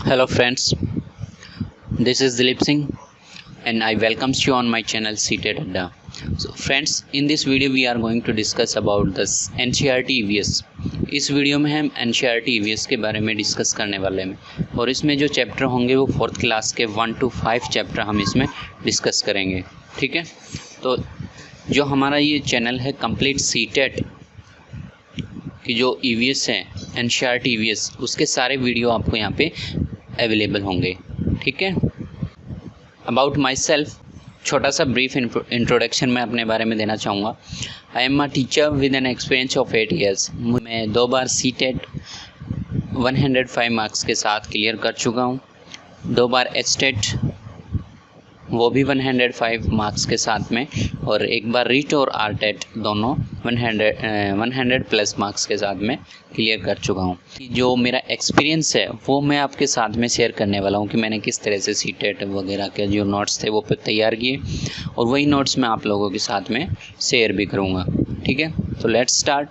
Hello friends, this is Dilip Singh and I welcomes you on my channel CTET Adda. So friends, in this video we are going to discuss about this NCERT EVS. इस video में हम NCERT EVS के बारे में discuss करने वाले हैं और इसमें जो चैप्टर होंगे वो 4th क्लास के 1 to 5 चैप्टर हम इसमें डिस्कस करेंगे। ठीक है, तो जो हमारा ये चैनल है कंप्लीट CTET कि जो EVS है NCERT EVS, उसके सारे वीडियो आपको यहाँ पे अवेलेबल होंगे। ठीक है, अबाउट माई सेल्फ छोटा सा ब्रीफ इंट्रोडक्शन मैं अपने बारे में देना चाहूँगा। I am a teacher with an experience of 8 years। मैं 2 बार CTET 105 मार्क्स के साथ क्लियर कर चुका हूँ, 2 बार HTET वो भी 105 मार्क्स के साथ में, और एक बार रीट और RTET दोनों 100 प्लस मार्क्स के साथ में क्लियर कर चुका हूँ। जो मेरा एक्सपीरियंस है वो मैं आपके साथ में शेयर करने वाला हूँ कि मैंने किस तरह से CTET वगैरह के जो नोट्स थे वो तैयार किए और वही नोट्स मैं आप लोगों के साथ में शेयर भी करूँगा। ठीक है, तो लेट्स स्टार्ट।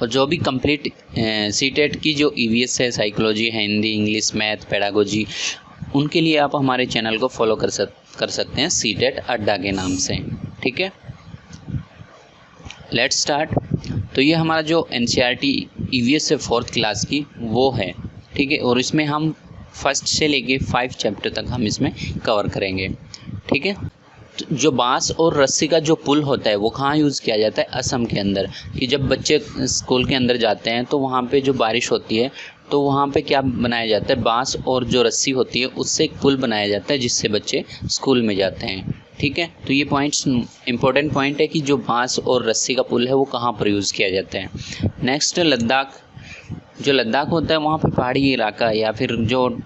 और जो भी कंप्लीट CTET की जो EVS है, साइकोलॉजी है, हिंदी, इंग्लिश, मैथ, पेडागोजी, उनके लिए आप हमारे चैनल को फॉलो कर सकते हैं CTET अड्डा के नाम से। ठीक है, लेट्स स्टार्ट। तो ये हमारा जो NCERT EVS है 4th क्लास की वो है। ठीक है, और इसमें हम फर्स्ट से लेके 5 चैप्टर तक हम इसमें कवर करेंगे। ठीक है, तो जो बांस और रस्सी का जो पुल होता है वो कहाँ यूज़ किया जाता है? असम के अंदर। कि जब बच्चे स्कूल के अंदर जाते हैं तो वहाँ पे जो बारिश होती है तो वहाँ पे क्या बनाया जाता है? बांस और जो रस्सी होती है उससे एक पुल बनाया जाता है जिससे बच्चे स्कूल में जाते हैं। ठीक है, तो ये पॉइंट्स इंपॉर्टेंट पॉइंट है कि जो बांस और रस्सी का पुल है वो कहाँ पर यूज़ किया जाता है। नेक्स्ट, लद्दाख। जो लद्दाख होता है वहाँ पर पहाड़ी इलाका या फिर जो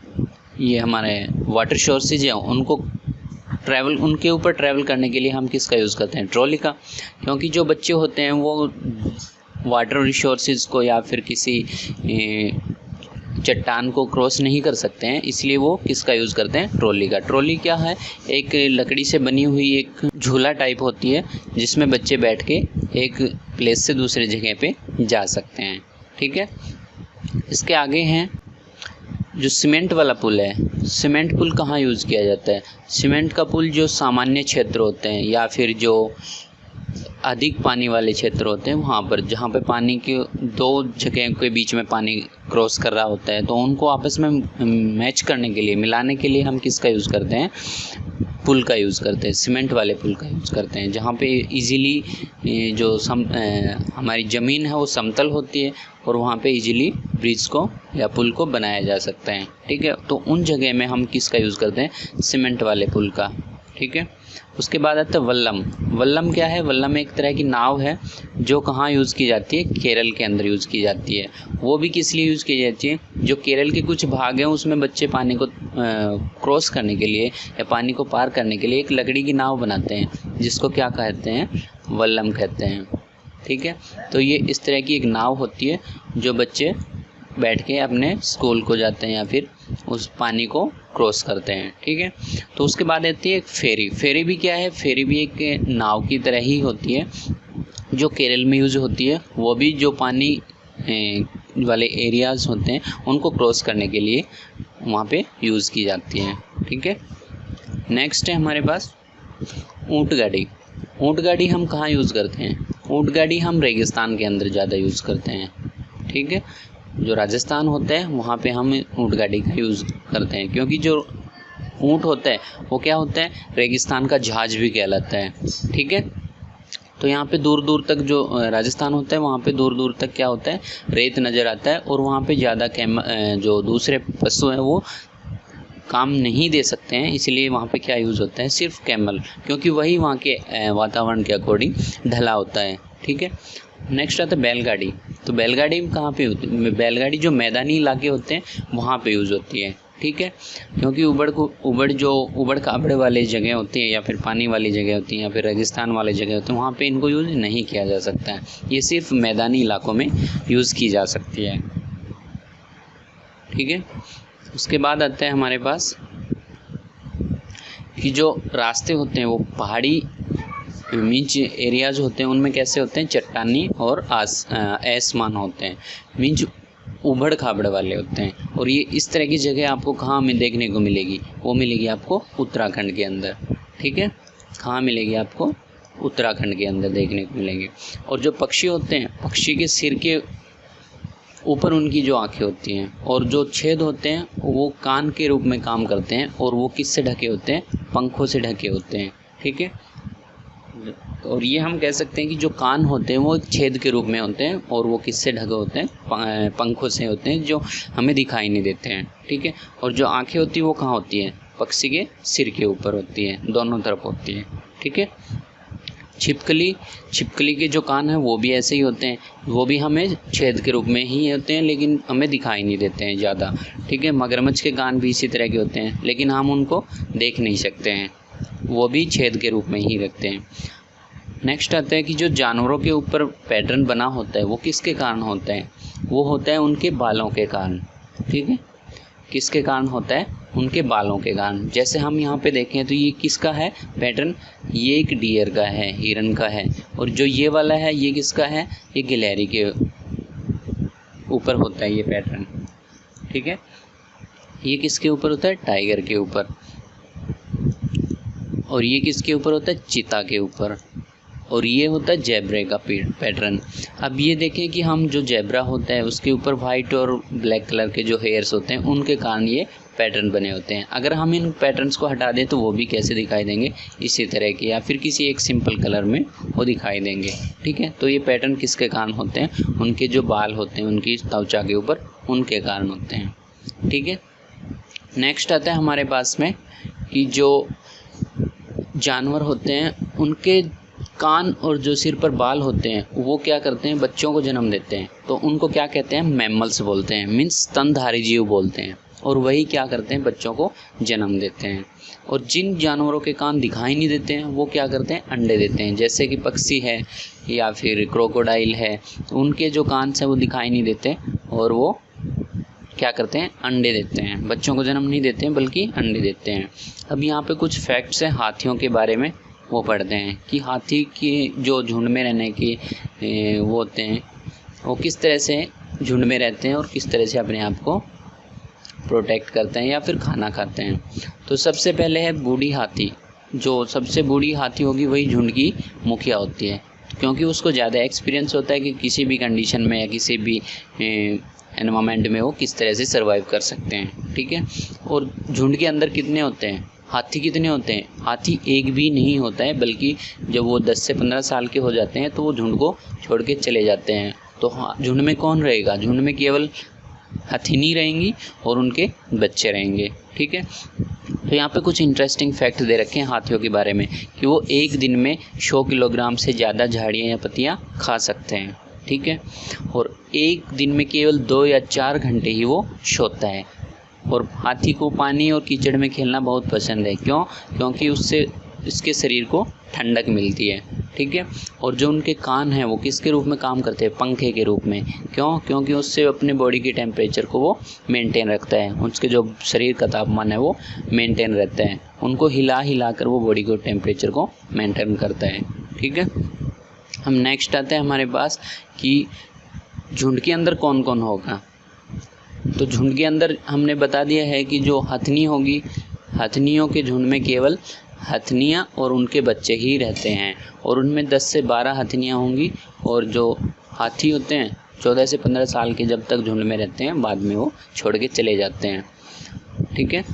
ये हमारे वाटर सोर्सेज हैं उनके ऊपर ट्रैवल करने के लिए हम किसका यूज़ करते हैं? ट्रॉली का। क्योंकि जो बच्चे होते हैं वो वाटर रिसोर्सेज को या फिर किसी चट्टान को क्रॉस नहीं कर सकते हैं, इसलिए वो किसका यूज़ करते हैं? ट्रॉली का। ट्रॉली क्या है? एक लकड़ी से बनी हुई एक झूला टाइप होती है जिसमें बच्चे बैठ के एक प्लेस से दूसरे जगह पे जा सकते हैं। ठीक है, इसके आगे हैं जो सीमेंट वाला पुल है। सीमेंट पुल कहाँ यूज़ किया जाता है? सीमेंट का पुल जो सामान्य क्षेत्र होते हैं या फिर जो अधिक पानी वाले क्षेत्र होते हैं वहाँ पर, जहाँ पे पानी के 2 जगह के बीच में पानी क्रॉस कर रहा होता है, तो उनको आपस में मैच करने के लिए, मिलाने के लिए हम किसका यूज़ करते हैं? पुल का यूज़ करते हैं, सीमेंट वाले पुल का यूज़ करते हैं, जहाँ पे इजीली जो हमारी ज़मीन है वो समतल होती है और वहाँ पे इजीली ब्रिज को या पुल को बनाया जा सकता है। ठीक है, तो उन जगह में हम किसका यूज़ करते हैं? सीमेंट वाले पुल का। ठीक है, उसके बाद आता है वल्लम। वल्लम क्या है? वल्लम एक तरह की नाव है जो कहाँ यूज़ की जाती है? केरल के अंदर यूज़ की जाती है। वो भी किस लिए यूज़ की जाती है? जो केरल के कुछ भाग हैं उसमें बच्चे पानी को क्रॉस करने के लिए या पानी को पार करने के लिए एक लकड़ी की नाव बनाते हैं जिसको क्या कहते हैं? वल्लम कहते हैं। ठीक है, तो ये इस तरह की एक नाव होती है जो बच्चे बैठ के अपने स्कूल को जाते हैं या फिर उस पानी को क्रॉस करते हैं। ठीक है, तो उसके बाद आती है एक फेरी। फेरी भी क्या है? फेरी भी एक नाव की तरह ही होती है जो केरल में यूज़ होती है। वो भी जो पानी वाले एरियाज़ होते हैं उनको क्रॉस करने के लिए वहाँ पे यूज़ की जाती है। ठीक है, नेक्स्ट है हमारे पास ऊँट गाड़ी। ऊँट गाड़ी हम कहाँ यूज़ करते हैं? ऊँट गाड़ी हम रेगिस्तान के अंदर ज़्यादा यूज़ करते हैं। ठीक है, जो राजस्थान होता है वहाँ पे हम ऊँट गाड़ी का यूज़ करते हैं, क्योंकि जो ऊँट होता है वो क्या होता है? रेगिस्तान का जहाज भी कहलाता है। ठीक है, तो यहाँ पे दूर दूर तक जो राजस्थान होता है वहाँ पे दूर दूर तक क्या होता है? रेत नज़र आता है और वहाँ पे ज़्यादा जो दूसरे पशु हैं वो काम नहीं दे सकते हैं, इसलिए वहाँ पे क्या यूज़ होता है? सिर्फ कैमल, क्योंकि वही वहाँ के वातावरण के अकॉर्डिंग ढला होता है। ठीक है, नेक्स्ट आता है बैलगाड़ी। तो बैलगाड़ी कहाँ पे होती है? बैलगाड़ी जो मैदानी इलाके होते हैं वहाँ पे यूज़ होती है। ठीक है, क्योंकि उबड़ खाबड़ वाले जगह होती है या फिर पानी वाली जगह होती है या फिर रेगिस्तान वाले जगह होते हैं वहाँ पे इनको यूज़ नहीं किया जा सकता है। ये सिर्फ मैदानी इलाकों में यूज़ की जा सकती है। ठीक है, उसके बाद आता है हमारे पास कि जो रास्ते होते हैं वो पहाड़ी मीन्स एरियाज होते हैं उनमें कैसे होते हैं? चट्टानी और आसमान होते हैं। मीन्स उबड़ खाबड़ वाले होते हैं। और ये इस तरह की जगह आपको कहाँ में देखने को मिलेगी, वो मिलेगी आपको उत्तराखंड के अंदर। ठीक है, कहाँ मिलेगी आपको, उत्तराखंड के अंदर देखने को मिलेंगे। और जो पक्षी होते हैं, पक्षी के सिर के ऊपर उनकी जो आँखें होती हैं और जो छेद होते हैं वो कान के रूप में काम करते हैं। और वो किससे ढके होते हैं, पंखों से ढके होते हैं। ठीक है, और ये हम कह सकते हैं कि जो कान होते हैं वो छेद के रूप में होते हैं और वो किससे ढके होते हैं, पंखों से होते हैं, जो हमें दिखाई नहीं देते हैं। ठीक है, और जो आँखें होती हैं वो कहाँ होती हैं, पक्षी के सिर के ऊपर होती हैं, दोनों तरफ होती हैं। ठीक है, छिपकली के जो कान हैं वो भी ऐसे ही होते हैं, वो भी हमें छेद के रूप में ही होते हैं लेकिन हमें दिखाई नहीं देते हैं ज़्यादा। ठीक है, मगरमच्छ के कान भी इसी तरह के होते हैं लेकिन हम उनको देख नहीं सकते हैं, वो भी छेद के रूप में ही रखते हैं। नेक्स्ट आता है कि जो जानवरों के ऊपर पैटर्न बना होता है वो किसके कारण होता है, वो होता है उनके बालों के कारण। ठीक है, किसके कारण होता है, उनके बालों के कारण। जैसे हम यहाँ पे देखें तो ये किसका है पैटर्न, ये एक डियर का है, हिरन का है। और जो ये वाला है ये किसका है, ये गिलहरी के ऊपर होता है ये पैटर्न। ठीक है, ये किसके ऊपर होता है, टाइगर के ऊपर। और ये किसके ऊपर होता है, चीता के ऊपर। और ये होता है जेब्रे का पैटर्न। अब ये देखें कि हम जो जेब्रा होता है उसके ऊपर वाइट और ब्लैक कलर के जो हेयर्स होते हैं उनके कारण ये पैटर्न बने होते हैं। अगर हम इन पैटर्न्स को हटा दें तो वो भी कैसे दिखाई देंगे, इसी तरह के, या फिर किसी एक सिंपल कलर में वो दिखाई देंगे। ठीक है, तो ये पैटर्न किसके कारण होते हैं, उनके जो बाल होते हैं उनकी त्वचा के ऊपर, उनके कारण होते हैं। ठीक है, नेक्स्ट आता है हमारे पास में कि जो जानवर होते हैं उनके कान और जो सिर पर बाल होते हैं वो क्या करते हैं, बच्चों को जन्म देते हैं। तो उनको क्या कहते हैं, मैमल्स बोलते हैं, मीन्स स्तनधारी जीव बोलते हैं। और वही क्या करते हैं, बच्चों को जन्म देते हैं। और जिन जानवरों के कान दिखाई नहीं देते हैं वो क्या करते हैं, अंडे देते हैं। जैसे कि पक्षी है या फिर क्रोकोडाइल है, उनके जो कान से वो दिखाई नहीं देते और वो क्या करते हैं, अंडे देते हैं। बच्चों को जन्म नहीं देते हैं बल्कि अंडे देते हैं। अब यहाँ पे कुछ फैक्ट्स हैं हाथियों के बारे में, वो पढ़ते हैं कि हाथी की जो झुंड में रहने की वो होते हैं, वो किस तरह से झुंड में रहते हैं और किस तरह से अपने आप को प्रोटेक्ट करते हैं या फिर खाना खाते हैं। तो सबसे पहले है बूढ़ी हाथी। जो सबसे बूढ़ी हाथी होगी वही झुंड की मुखिया होती है, क्योंकि उसको ज़्यादा एक्सपीरियंस होता है कि किसी भी कंडीशन में या किसी भी एनवायरनमेंट में वो किस तरह से सर्वाइव कर सकते हैं। ठीक है, और झुंड के अंदर कितने होते हैं, हाथी कितने होते हैं, हाथी एक भी नहीं होता है, बल्कि जब वो 10 से 15 साल के हो जाते हैं तो वो झुंड को छोड़ के चले जाते हैं। तो झुंड में कौन रहेगा, झुंड में केवल हथिनी रहेंगी और उनके बच्चे रहेंगे। ठीक है, तो यहाँ पे कुछ इंटरेस्टिंग फैक्ट दे रखे हैं हाथियों के बारे में कि वो एक दिन में 100 किलोग्राम से ज़्यादा झाड़ियाँ या पत्तियाँ खा सकते हैं। ठीक है, और एक दिन में केवल 2 या 4 घंटे ही वो सोता है। और हाथी को पानी और कीचड़ में खेलना बहुत पसंद है। क्यों, क्योंकि उससे इसके शरीर को ठंडक मिलती है। ठीक है, और जो उनके कान हैं वो किसके रूप में काम करते हैं, पंखे के रूप में। क्यों, क्योंकि उससे अपने बॉडी के टेम्परेचर को वो मेंटेन रखता है, उसके जो शरीर का तापमान है वो मेंटेन रहता है। उनको हिला हिला कर वो बॉडी को टेम्परेचर को मेंटेन करता है। ठीक है, हम नेक्स्ट आते हैं हमारे पास कि झुंड के अंदर कौन कौन होगा। तो झुंड के अंदर हमने बता दिया है कि जो हथनी होगी, हथनियों के झुंड में केवल हथनियाँ और उनके बच्चे ही रहते हैं, और उनमें 10 से 12 हथनियाँ होंगी। और जो हाथी होते हैं 14 से 15 साल के जब तक झुंड में रहते हैं, बाद में वो छोड़ के चले जाते हैं। ठीक है,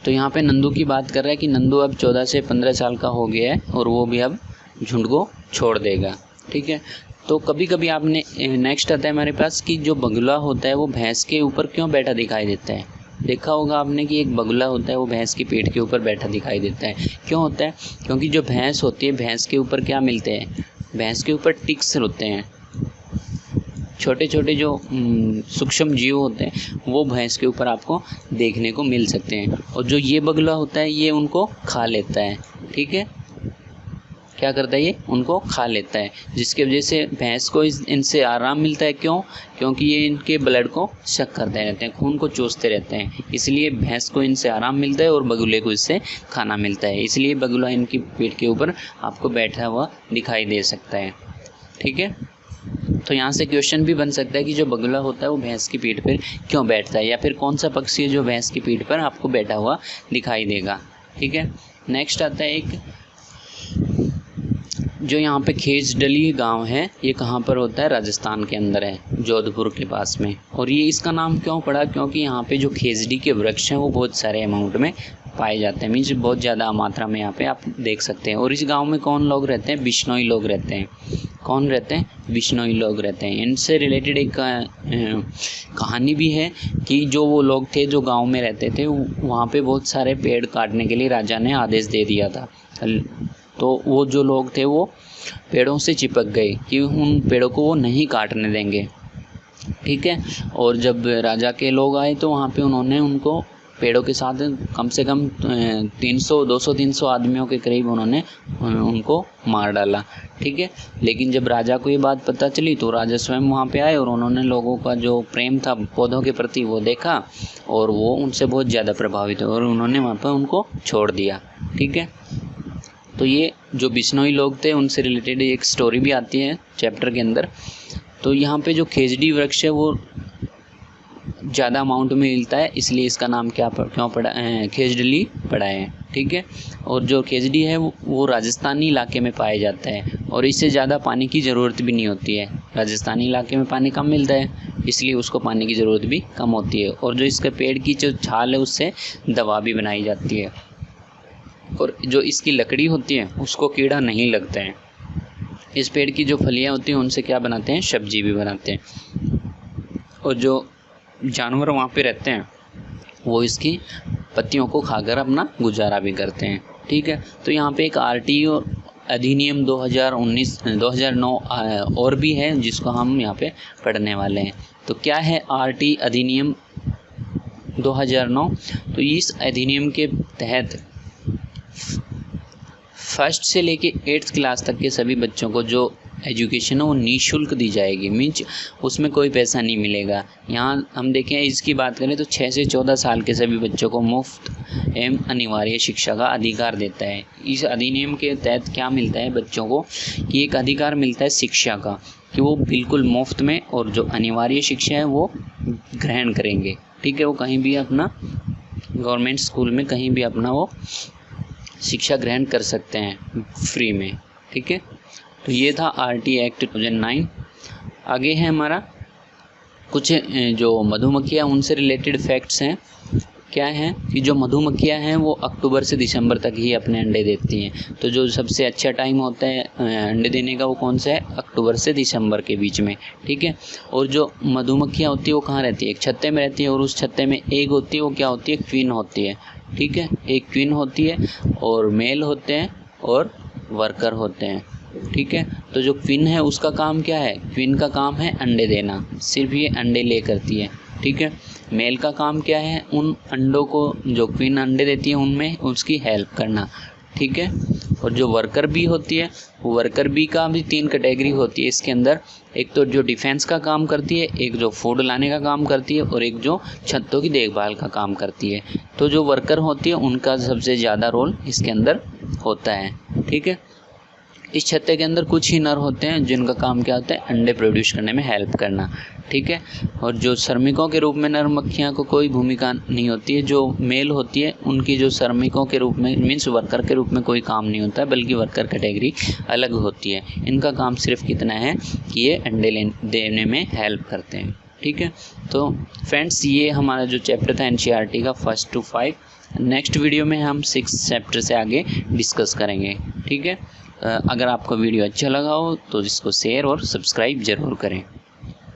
तो यहाँ पे नंदू की बात कर रहा है कि नंदू अब 14 से 15 साल का हो गया है और वो भी अब झुंड को छोड़ देगा। ठीक है, तो कभी कभी आपने नेक्स्ट आता है हमारे पास कि जो बगुला होता है वो भैंस के ऊपर क्यों बैठा दिखाई देता है। देखा होगा आपने कि एक बगुला होता है वो भैंस के पेट के ऊपर बैठा दिखाई देता है। क्यों होता है, क्योंकि जो भैंस होती है भैंस के ऊपर क्या मिलते हैं, भैंस के ऊपर टिक्स होते हैं, छोटे छोटे जो सूक्ष्म जीव होते हैं वो भैंस के ऊपर आपको देखने को मिल सकते हैं। और जो ये बगुला होता है ये उनको खा लेता है। ठीक है, क्या करता है, ये उनको खा लेता है, जिसकी वजह से भैंस को इनसे आराम मिलता है। क्यों, क्योंकि ये इनके ब्लड को शक करते रहते हैं, खून को चूसते रहते हैं, इसलिए भैंस को इनसे आराम मिलता है और बगुले को इससे खाना मिलता है। इसलिए बगुला इनकी पेट के ऊपर आपको बैठा हुआ दिखाई दे सकता है। ठीक है, तो यहाँ से क्वेश्चन भी बन सकता है कि जो बगुला होता है वो भैंस की पीठ पर क्यों बैठता है, या फिर कौन सा पक्षी है जो भैंस की पीठ पर आपको बैठा हुआ दिखाई देगा। ठीक है, नेक्स्ट आता है एक जो यहाँ पे खेजडली गांव है, ये कहाँ पर होता है, राजस्थान के अंदर है, जोधपुर के पास में। और ये इसका नाम क्यों पड़ा, क्योंकि यहाँ पे जो खेजड़ी के वृक्ष हैं वो बहुत सारे अमाउंट में पाए जाते हैं, मीन्स बहुत ज़्यादा मात्रा में यहाँ पे आप देख सकते हैं। और इस गांव में कौन लोग रहते हैं, बिश्नोई लोग रहते हैं। कौन रहते हैं, बिश्नोई लोग रहते हैं। इनसे रिलेटेड एक कहानी भी है कि जो वो लोग थे जो गांव में रहते थे, वहाँ पे बहुत सारे पेड़ काटने के लिए राजा ने आदेश दे दिया था। तो वो जो लोग थे वो पेड़ों से चिपक गए कि उन पेड़ों को वो नहीं काटने देंगे। ठीक है, और जब राजा के लोग आए तो वहाँ पे उन्होंने उनको पेड़ों के साथ कम से कम 200-300 आदमियों के करीब उन्होंने उनको मार डाला। ठीक है, लेकिन जब राजा को ये बात पता चली तो राजा स्वयं वहाँ पे आए और उन्होंने लोगों का जो प्रेम था पौधों के प्रति वो देखा और वो उनसे बहुत ज़्यादा प्रभावित हुए और उन्होंने वहाँ पर उनको छोड़ दिया। ठीक है, तो ये जो बिश्नोई लोग थे उनसे रिलेटेड एक स्टोरी भी आती है चैप्टर के अंदर। तो यहाँ पे जो खेजड़ी वृक्ष है वो ज़्यादा अमाउंट में मिलता है, इसलिए इसका नाम क्यों पड़ा, खेजडली पड़ा है। ठीक है, और जो खेजड़ी है वो राजस्थानी इलाके में पाया जाता है और इससे ज़्यादा पानी की ज़रूरत भी नहीं होती है। राजस्थानी इलाके में पानी कम मिलता है, इसलिए उसको पानी की ज़रूरत भी कम होती है। और जो इसके पेड़ की जो छाल है उससे दवा भी बनाई जाती है। और जो इसकी लकड़ी होती है उसको कीड़ा नहीं लगता है। इस पेड़ की जो फलियाँ होती हैं उनसे क्या बनाते हैं, सब्जी भी बनाते हैं। और जो जानवर वहाँ पे रहते हैं वो इसकी पत्तियों को खाकर अपना गुजारा भी करते हैं। ठीक है, तो यहाँ पे एक RTO अधिनियम 2009 और भी है जिसको हम यहाँ पे पढ़ने वाले हैं। तो क्या है RT अधिनियम 2009, तो इस अधिनियम के तहत फर्स्ट से लेके 8th क्लास तक के सभी बच्चों को जो एजुकेशन है वो निःशुल्क दी जाएगी, मीन्स उसमें कोई पैसा नहीं मिलेगा। यहाँ हम देखें इसकी बात करें तो 6 से 14 साल के सभी बच्चों को मुफ्त एवं अनिवार्य शिक्षा का अधिकार देता है। इस अधिनियम के तहत क्या मिलता है बच्चों को कि एक अधिकार मिलता है शिक्षा का, कि वो बिल्कुल मुफ्त में, और जो अनिवार्य शिक्षा है वो ग्रहण करेंगे। ठीक है, वो कहीं भी अपना गवर्नमेंट स्कूल में कहीं भी अपना वो शिक्षा ग्रहण कर सकते हैं फ्री में। ठीक है, तो ये था RT एक्ट 2009। आगे है हमारा कुछ जो मधुमक्खियाँ उनसे रिलेटेड फैक्ट्स हैं। क्या है कि जो मधुमक्खियाँ हैं वो अक्टूबर से दिसंबर तक ही अपने अंडे देती हैं। तो जो सबसे अच्छा टाइम होता है अंडे देने का वो कौन सा है, अक्टूबर से दिसंबर के बीच में। ठीक है, और जो मधुमक्खियाँ होती है वो कहाँ रहती है, एक छत्ते में रहती है और उस छत्ते में एक होती है, वो क्या होती है, क्वीन होती है। ठीक है, एक क्वीन होती है और मेल होते हैं और वर्कर होते हैं। ठीक है, तो जो क्वीन है उसका काम क्या है, क्वीन का काम है अंडे देना, सिर्फ ये अंडे ले करती है। ठीक है, मेल का काम क्या है, उन अंडों को जो क्वीन अंडे देती है उनमें उसकी हेल्प करना। ठीक है, और जो वर्कर बी होती है वो वर्कर बी का भी 3 कैटेगरी होती है इसके अंदर। एक तो जो डिफेंस का काम करती है, एक जो फूड लाने का काम करती है और एक जो छत्तों की देखभाल का काम करती है। तो जो वर्कर होती है उनका सबसे ज़्यादा रोल इसके अंदर होता है। ठीक है, इस छत्ते के अंदर कुछ ही नर होते हैं जिनका काम क्या होता है, अंडे प्रोड्यूस करने में हेल्प करना। ठीक है, और जो श्रमिकों के रूप में नर मक्खियाँ को कोई भूमिका नहीं होती है। जो मेल होती है उनकी जो श्रमिकों के रूप में मीन्स वर्कर के रूप में कोई काम नहीं होता है, बल्कि वर्कर कैटेगरी अलग होती है। इनका काम सिर्फ कितना है कि ये अंडे देने में हेल्प करते हैं। ठीक है, तो फ्रेंड्स ये हमारा जो चैप्टर था NCERT का 1 to 5। नेक्स्ट वीडियो में हम 6 चैप्टर से आगे डिस्कस करेंगे। ठीक है, अगर आपको वीडियो अच्छा लगा हो तो इसको शेयर और सब्सक्राइब ज़रूर करें।